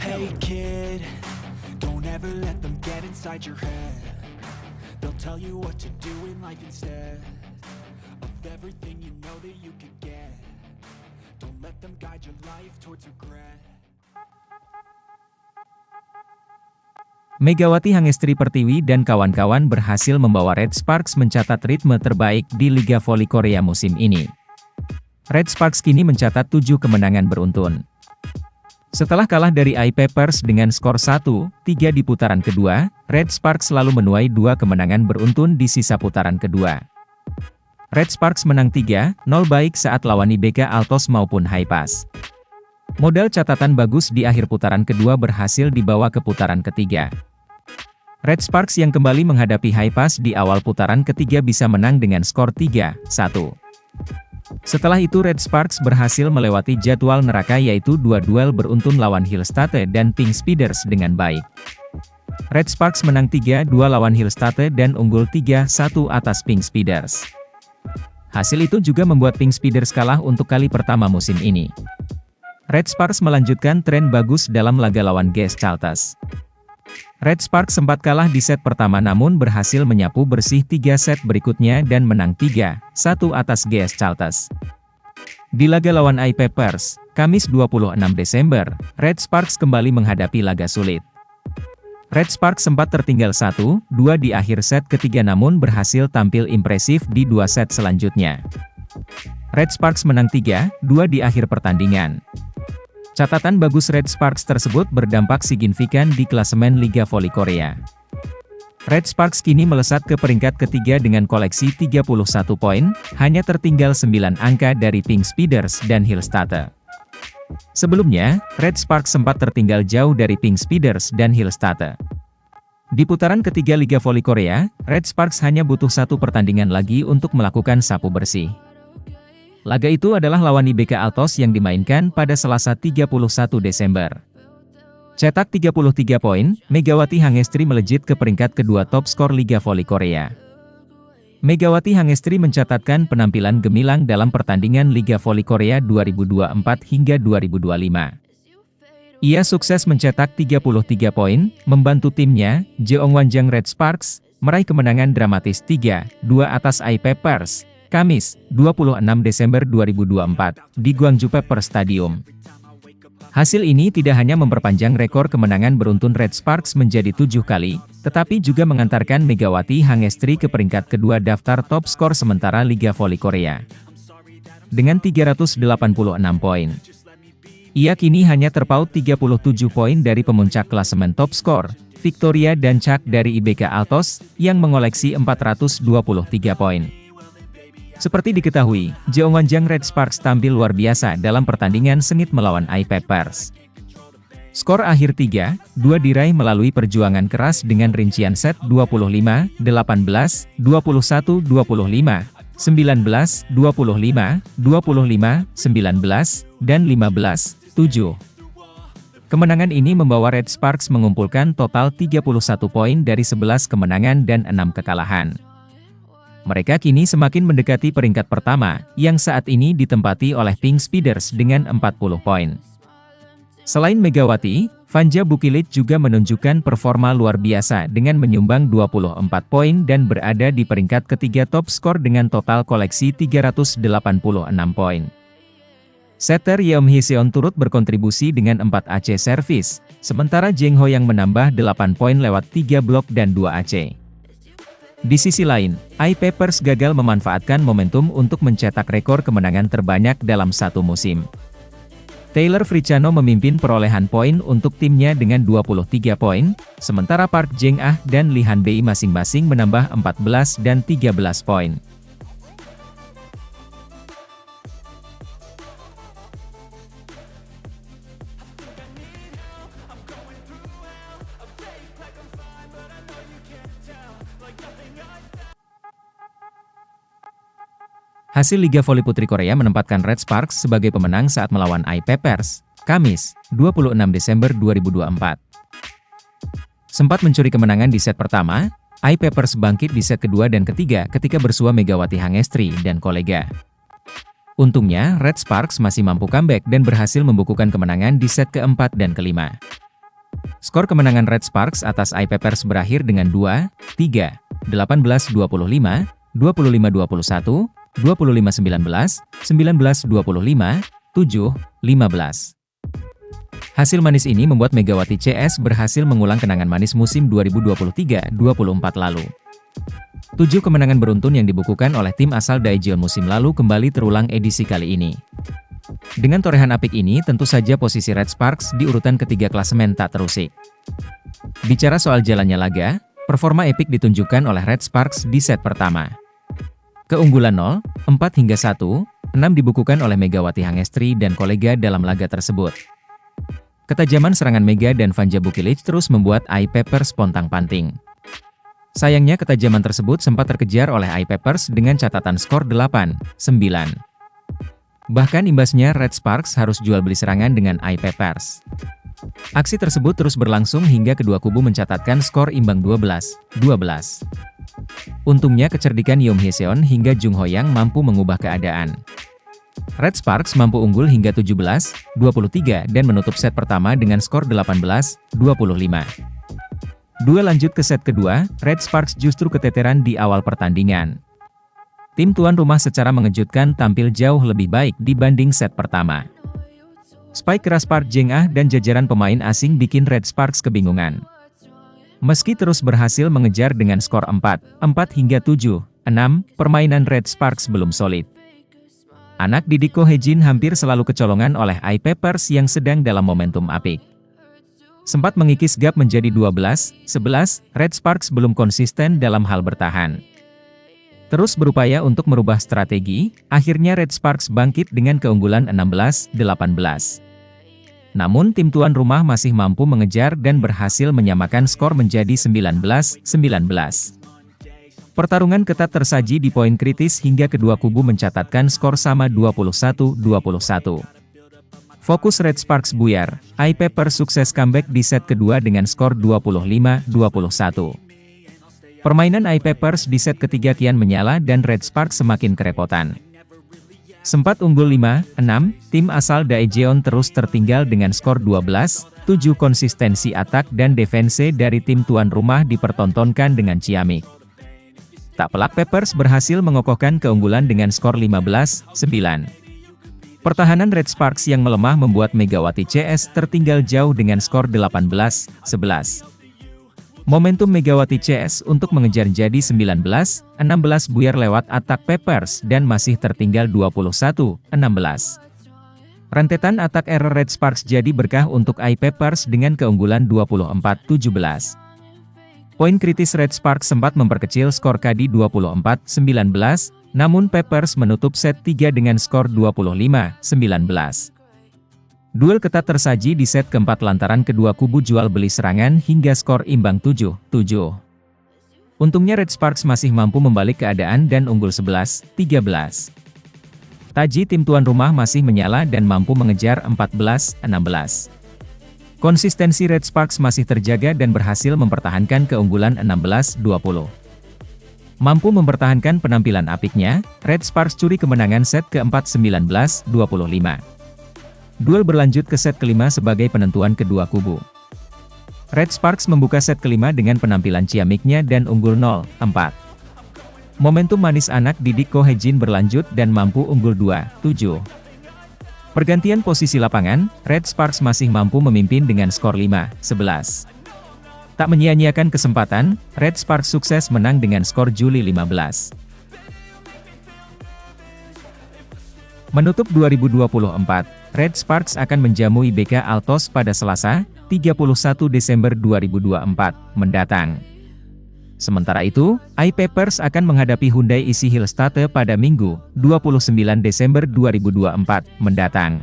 Hey kid, don't ever let them get inside your head. They'll tell you what to do in life instead of everything you know that you could get. Don't let them guide your life towards regret. Megawati Hangestri Pertiwi dan kawan-kawan berhasil membawa Red Sparks mencatat ritme terbaik di Liga Voli Korea musim ini. Red Sparks kini mencatat 7 kemenangan beruntun. Setelah kalah dari I-Papers dengan skor 1-3 di putaran kedua, Red Sparks selalu menuai 2 kemenangan beruntun di sisa putaran kedua. Red Sparks menang 3-0 baik saat lawan IBK Altos maupun Haipas. Modal catatan bagus di akhir putaran kedua berhasil dibawa ke putaran ketiga. Red Sparks yang kembali menghadapi Haipas di awal putaran ketiga bisa menang dengan skor 3-1. Setelah itu Red Sparks berhasil melewati jadwal neraka yaitu 2 duel beruntun lawan Hillstate dan Pink Speeders dengan baik. Red Sparks menang 3-2 lawan Hillstate dan unggul 3-1 atas Pink Speeders. Hasil itu juga membuat Pink Speeders kalah untuk kali pertama musim ini. Red Sparks melanjutkan tren bagus dalam laga lawan GS Caltes. Red Sparks sempat kalah di set pertama namun berhasil menyapu bersih 3 set berikutnya dan menang 3-1 atas GS Caltes. Di laga lawan I-Papers, Kamis 26 Desember, Red Sparks kembali menghadapi laga sulit. Red Sparks sempat tertinggal 1-2 di akhir set ketiga namun berhasil tampil impresif di 2 set selanjutnya. Red Sparks menang 3-2 di akhir pertandingan. Catatan bagus Red Sparks tersebut berdampak signifikan di klasemen Liga Voli Korea. Red Sparks kini melesat ke peringkat ketiga dengan koleksi 31 poin, hanya tertinggal 9 angka dari Pink Speeders dan Hillstate. Sebelumnya, Red Sparks sempat tertinggal jauh dari Pink Speeders dan Hillstate. Di putaran ketiga Liga Voli Korea, Red Sparks hanya butuh 1 pertandingan lagi untuk melakukan sapu bersih. Laga itu adalah lawan IBK Altos yang dimainkan pada Selasa 31 Desember. Cetak 33 poin, Megawati Hangestri melejit ke peringkat kedua top skor Liga Voli Korea. Megawati Hangestri mencatatkan penampilan gemilang dalam pertandingan Liga Voli Korea 2024 hingga 2025. Ia sukses mencetak 33 poin, membantu timnya, Jeongwanjang Red Sparks, meraih kemenangan dramatis 3-2 atas I-Papers. Kamis, 26 Desember 2024, di Gwangju Pepper Stadium. Hasil ini tidak hanya memperpanjang rekor kemenangan beruntun Red Sparks menjadi 7 kali, tetapi juga mengantarkan Megawati Hangestri ke peringkat kedua daftar top skor sementara Liga Voli Korea. Dengan 386 poin. Ia kini hanya terpaut 37 poin dari pemuncak klasemen top skor, Victoria dan Chak dari IBK Altos, yang mengoleksi 423 poin. Seperti diketahui, Jeongwanjang Red Sparks tampil luar biasa dalam pertandingan sengit melawan I-Papers. Skor akhir 3-2 diraih melalui perjuangan keras dengan rincian set 25-18, 21-25, 19-25, 25-19, dan 15-7. Kemenangan ini membawa Red Sparks mengumpulkan total 31 poin dari 11 kemenangan dan 6 kekalahan. Mereka kini semakin mendekati peringkat pertama, yang saat ini ditempati oleh Pink Speeders dengan 40 poin. Selain Megawati, Vanja Bukilit juga menunjukkan performa luar biasa dengan menyumbang 24 poin dan berada di peringkat ketiga top skor dengan total koleksi 386 poin. Setter Yeom Hee-seon turut berkontribusi dengan 4 AC service, sementara Jeng Ho yang menambah 8 poin lewat 3 blok dan 2 AC. Di sisi lain, I-Papers gagal memanfaatkan momentum untuk mencetak rekor kemenangan terbanyak dalam satu musim. Taylor Fricano memimpin perolehan poin untuk timnya dengan 23 poin, sementara Park Jeng-ah dan Lee Han-bei masing-masing menambah 14 dan 13 poin. Hasil Liga Voli Putri Korea menempatkan Red Sparks sebagai pemenang saat melawan I-Papers, Kamis, 26 Desember 2024. Sempat mencuri kemenangan di set pertama, I-Papers bangkit di set kedua dan ketiga ketika bersua Megawati Hangestri dan kolega. Untungnya, Red Sparks masih mampu comeback dan berhasil membukukan kemenangan di set keempat dan kelima. Skor kemenangan Red Sparks atas iPepers berakhir dengan 2-3, 18-25, 25-21, 25-19, 19-25, 7-15. Hasil manis ini membuat Megawati CS berhasil mengulang kenangan manis musim 2023-24 lalu. 7 kemenangan beruntun yang dibukukan oleh tim asal Daejeon musim lalu kembali terulang edisi kali ini. Dengan torehan apik ini, tentu saja posisi Red Sparks di urutan ketiga klasemen tak terusik. Bicara soal jalannya laga, performa epik ditunjukkan oleh Red Sparks di set pertama. Keunggulan 0, 4 hingga 1, 6 dibukukan oleh Megawati Hangestri dan kolega dalam laga tersebut. Ketajaman serangan Mega dan Vanja Bukilic terus membuat iPepers pontang-panting. Sayangnya ketajaman tersebut sempat terkejar oleh iPepers dengan catatan skor 8-9. Bahkan imbasnya Red Sparks harus jual beli serangan dengan iPepers. Aksi tersebut terus berlangsung hingga kedua kubu mencatatkan skor imbang 12-12. Untungnya kecerdikan Yeom Hyeseon hingga Jung Hoyang mampu mengubah keadaan. Red Sparks mampu unggul hingga 17-23 dan menutup set pertama dengan skor 18-25. Duel lanjut ke set kedua, Red Sparks justru keteteran di awal pertandingan. Tim tuan rumah secara mengejutkan tampil jauh lebih baik dibanding set pertama. Spike keras Park Jeng-ah dan jajaran pemain asing bikin Red Sparks kebingungan. Meski terus berhasil mengejar dengan skor 4-4 hingga 7-6, permainan Red Sparks belum solid. Anak didik Ko Hye-jin hampir selalu kecolongan oleh iPepers yang sedang dalam momentum apik. Sempat mengikis gap menjadi 12-11, Red Sparks belum konsisten dalam hal bertahan. Terus berupaya untuk merubah strategi, akhirnya Red Sparks bangkit dengan keunggulan 16-18. Namun tim tuan rumah masih mampu mengejar dan berhasil menyamakan skor menjadi 19-19. Pertarungan ketat tersaji di poin kritis hingga kedua kubu mencatatkan skor sama 21-21. Fokus Red Sparks buyar, iPepers sukses comeback di set kedua dengan skor 25-21. Permainan iPepers di set ketiga kian menyala dan Red Sparks semakin kerepotan. Sempat unggul 5-6, tim asal Daejeon terus tertinggal dengan skor 12-7. Konsistensi atak dan defense dari tim tuan rumah dipertontonkan dengan ciamik. Tak pelak Peppers berhasil mengokohkan keunggulan dengan skor 15-9. Pertahanan Red Sparks yang melemah membuat Megawati CS tertinggal jauh dengan skor 18-11. Momentum Megawati CS untuk mengejar jadi 19-16 buyar lewat atak Peppers dan masih tertinggal 21-16. Rentetan atak error Red Sparks jadi berkah untuk iPepers dengan keunggulan 24-17. Poin kritis Red Sparks sempat memperkecil skor KD 24-19, namun Peppers menutup set 3 dengan skor 25-19. Duel ketat tersaji di set keempat lantaran kedua kubu jual beli serangan hingga skor imbang 7-7. Untungnya Red Sparks masih mampu membalik keadaan dan unggul 11-13. Taji tim tuan rumah masih menyala dan mampu mengejar 14-16. Konsistensi Red Sparks masih terjaga dan berhasil mempertahankan keunggulan 16-20. Mampu mempertahankan penampilan apiknya, Red Sparks curi kemenangan set keempat 19-25. Duel berlanjut ke set kelima sebagai penentuan kedua kubu. Red Sparks membuka set kelima dengan penampilan ciamiknya dan unggul 0-4. Momentum manis anak didik Ko Hye-jin berlanjut dan mampu unggul 2-7. Pergantian posisi lapangan, Red Sparks masih mampu memimpin dengan skor 5-11. Tak menyia-nyiakan kesempatan, Red Sparks sukses menang dengan skor Juli 15. Menutup 2024, Red Sparks akan menjamu IBK Altos pada Selasa, 31 Desember 2024, mendatang. Sementara itu, iPepers akan menghadapi Hyundai Easy Hill State pada Minggu, 29 Desember 2024, mendatang.